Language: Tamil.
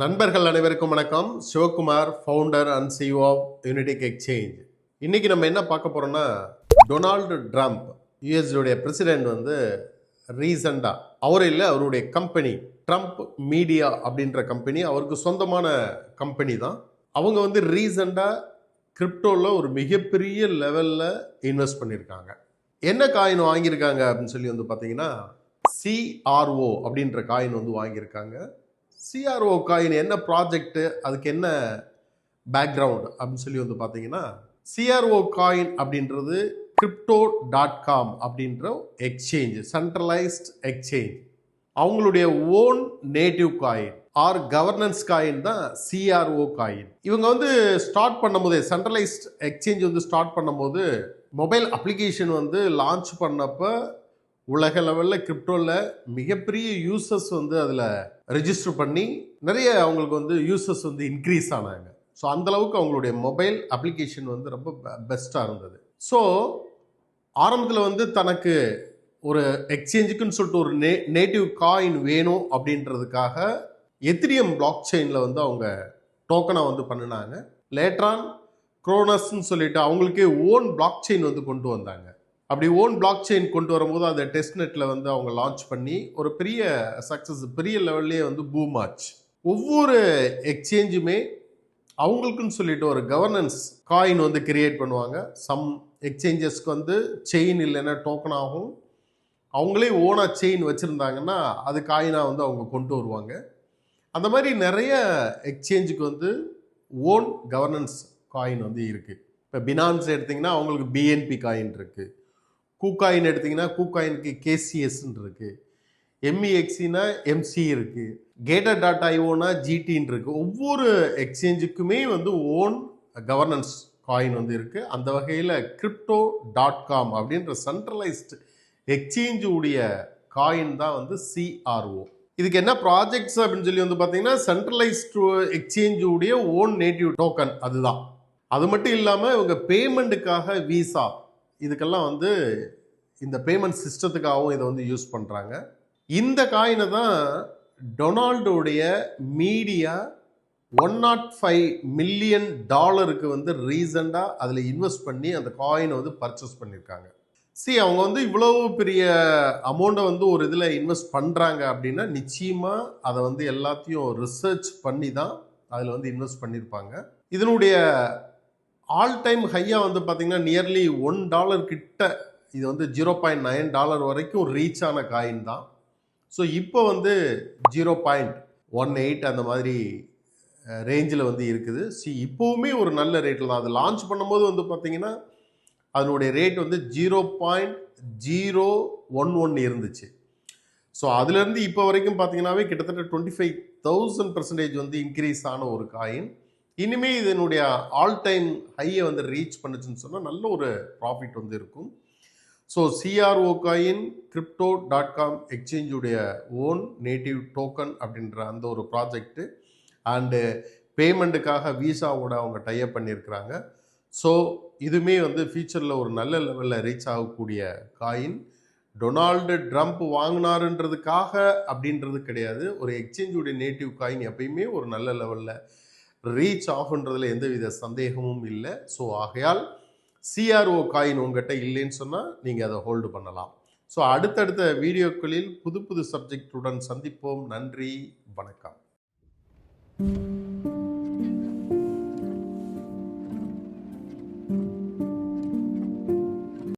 நண்பர்கள் அனைவருக்கும் வணக்கம். Sivakumar, founder and CEO of Unitech exchange. இன்னைக்கு நம்ம என்ன பார்க்க போறோம்னா, டொனால்டு ட்ரம்ப் யுஎஸ்டைய பிரசிடென்ட் வந்து ரீசெண்டாக அவர் இல்லை, அவருடைய கம்பெனி ட்ரம்ப் மீடியா அப்படின்ற கம்பெனி அவருக்கு சொந்தமான கம்பெனி தான். அவங்க வந்து ரீசெண்டாக கிரிப்டோவில் ஒரு மிகப்பெரிய லெவலில் இன்வெஸ்ட் பண்ணியிருக்காங்க. என்ன காயின் வாங்கியிருக்காங்க அப்படின்னு சொல்லி வந்து பார்த்தீங்கன்னா, சிஆர்ஓ அப்படின்ற காயின் வந்து வாங்கியிருக்காங்க. சிஆர்ஓ காயின் என்ன ப்ராஜெக்ட், அதுக்கு என்ன பேக்ரவுண்ட் அப்படின்னு சொல்லி வந்து பார்த்தீங்கன்னா, சிஆர்ஓ காயின் அப்படின்றது crypto.com அப்படின்ற எக்ஸ்சேஞ்ச், சென்ட்ரலைஸ்ட் எக்ஸ்சேஞ்ச். அவங்களுடைய own native coin R governance coin தான் சிஆர்ஓ காயின். இவங்க வந்து ஸ்டார்ட் பண்ணும்போது, சென்ட்ரலைஸ்ட் எக்ஸ்சேஞ்ச் வந்து ஸ்டார்ட் பண்ணும்போது மொபைல் அப்ளிகேஷன் வந்து லான்ச் பண்ணப்போ உலக லெவலில் கிரிப்டோவில் மிகப்பெரிய யூசர்ஸ் வந்து அதில் ரெஜிஸ்டர் பண்ணி நிறைய அவங்களுக்கு வந்து யூசர்ஸ் வந்து இன்க்ரீஸ் ஆனாங்க. ஸோ அந்தளவுக்கு அவங்களுடைய மொபைல் அப்ளிகேஷன் வந்து ரொம்ப பெஸ்ட்டாக இருந்தது. ஸோ ஆரம்பத்தில் வந்து தனக்கு ஒரு எக்ஸ்சேஞ்சுக்குன்னு சொல்லிட்டு ஒரு நேட்டிவ் காயின் வேணும் அப்படின்றதுக்காக எத்திரியம் பிளாக் செயினில் வந்து அவங்க டோக்கனாக வந்து பண்ணினாங்க. லேட்டரான் குரோனஸ்ன்னு சொல்லிட்டு அவங்களுக்கே ஓன் பிளாக் செயின் வந்து கொண்டு வந்தாங்க. அப்படி ஓன் பிளாக் செயின் கொண்டு வரும்போது அதை டெஸ்ட் நெட்டில் வந்து அவங்க லான்ச் பண்ணி ஒரு பெரிய சக்ஸஸ், பெரிய லெவல்லே வந்து பூம் ஆச்சு. ஒவ்வொரு எக்ஸ்சேஞ்சுமே அவங்களுக்குன்னு சொல்லிட்டு ஒரு கவர்னன்ஸ் காயின் வந்து கிரியேட் பண்ணுவாங்க. சம் எக்ஸ்சேஞ்சஸ்க்கு வந்து செயின் இல்லைன்னா டோக்கன் ஆகும். அவங்களே ஓனாக செயின் வச்சுருந்தாங்கன்னா அது காயினாக வந்து அவங்க கொண்டு வருவாங்க. அந்த மாதிரி நிறைய எக்ஸ்சேஞ்சுக்கு வந்து ஓன் கவர்னன்ஸ் காயின் வந்து இருக்குது. இப்போ பினான்ஸ் எடுத்திங்கன்னா அவங்களுக்கு பிஎன்பி காயின் இருக்குது. கூகாயின் எடுத்திங்கன்னா கூகாயினுக்கு கேசிஎஸ்ன்னு இருக்குது. எம்இஎக்ஸினா எம்சி இருக்குது. கேட்டர்.ஐஓனா ஜிடின்னு இருக்குது. ஒவ்வொரு எக்ஸ்சேஞ்சுக்குமே வந்து ஓன் கவர்னன்ஸ் காயின் வந்து இருக்குது. அந்த வகையில் crypto.com அப்படின்ற சென்ட்ரலைஸ்டு எக்ஸ்சேஞ்சு உடைய காயின் தான் வந்து சிஆர்ஓ. இதுக்கு என்ன ப்ராஜெக்ட்ஸ் அப்படின்னு சொல்லி வந்து பார்த்தீங்கன்னா, சென்ட்ரலைஸ்டு எக்ஸ்சேஞ்சு உடைய ஓன் நேட்டிவ் டோக்கன் அதுதான். அது மட்டும் இல்லாமல் இவங்க பேமெண்ட்டுக்காக விசா இதுக்கெல்லாம் வந்து இந்த பேமெண்ட் சிஸ்டத்துக்காகவும் இதை வந்து யூஸ் பண்ணுறாங்க. இந்த காயினை தான் டொனால்டோடைய மீடியா $105 மில்லியன் வந்து ரீசெண்டாக அதில் இன்வெஸ்ட் பண்ணி அந்த காயினை வந்து பர்ச்சேஸ் பண்ணியிருக்காங்க. அவங்க வந்து இவ்வளவு பெரிய அமௌண்ட்டை வந்து ஒரு இதில் இன்வெஸ்ட் பண்ணுறாங்க அப்படின்னா நிச்சயமாக அதை வந்து எல்லாத்தையும் ரிசர்ச் பண்ணி தான் அதில் வந்து இன்வெஸ்ட் பண்ணியிருப்பாங்க. இதனுடைய ஆல் டைம் ஹையாக வந்து பார்த்திங்கன்னா நியர்லி $1 கிட்ட இது வந்து $0.9 வரைக்கும் ரீச் ஆன காயின் தான். ஸோ இப்போ வந்து 0.18 அந்த மாதிரி ரேஞ்சில் வந்து இருக்குது. இப்போவுமே ஒரு நல்ல ரேட்டில் தான். அது லான்ச் பண்ணும்போது வந்து பார்த்திங்கன்னா அதனுடைய ரேட் வந்து 0.011 இருந்துச்சு. ஸோ அதுலேருந்து இப்போ வரைக்கும் பார்த்தீங்கன்னாவே கிட்டத்தட்ட 25,000% வந்து இன்க்ரீஸ் ஆன ஒரு காயின். இனிமேல் இதனுடைய ஆல் டைம் ஹையை வந்து ரீச் பண்ணுச்சுன்னு சொன்னால் நல்ல ஒரு ப்ராஃபிட் வந்து இருக்கும். ஸோ சிஆர்ஓ காயின் crypto.com எக்ஸ்சேஞ்சுடைய ஓன் நேட்டிவ் டோக்கன் அப்படின்ற அந்த ஒரு ப்ராஜெக்ட்டு அண்டு பேமெண்ட்டுக்காக விசாவோட அவங்க டைப் பண்ணியிருக்கிறாங்க. ஸோ இதுவுமே வந்து ஃபியூச்சரில் ஒரு நல்ல லெவலில் ரீச் ஆகக்கூடிய காயின். டொனால்டு ட்ரம்ப் வாங்கினாருன்றதுக்காக அப்படின்றது கிடையாது. ஒரு எக்ஸ்சேஞ்சுடைய நேட்டிவ் காயின் எப்பயுமே ஒரு நல்ல லெவலில் ரீச் ஆகுன்றதுல எந்தவித சந்தேகமும் இல்லை. ஸோ ஆகையால் சிஆர்ஓ காயின் உங்கள்கிட்ட இல்லைன்னு சொன்னால் நீங்கள் அதை ஹோல்டு பண்ணலாம். ஸோ அடுத்தடுத்த வீடியோக்களில் புது புது சப்ஜெக்டுடன் சந்திப்போம். நன்றி, வணக்கம்.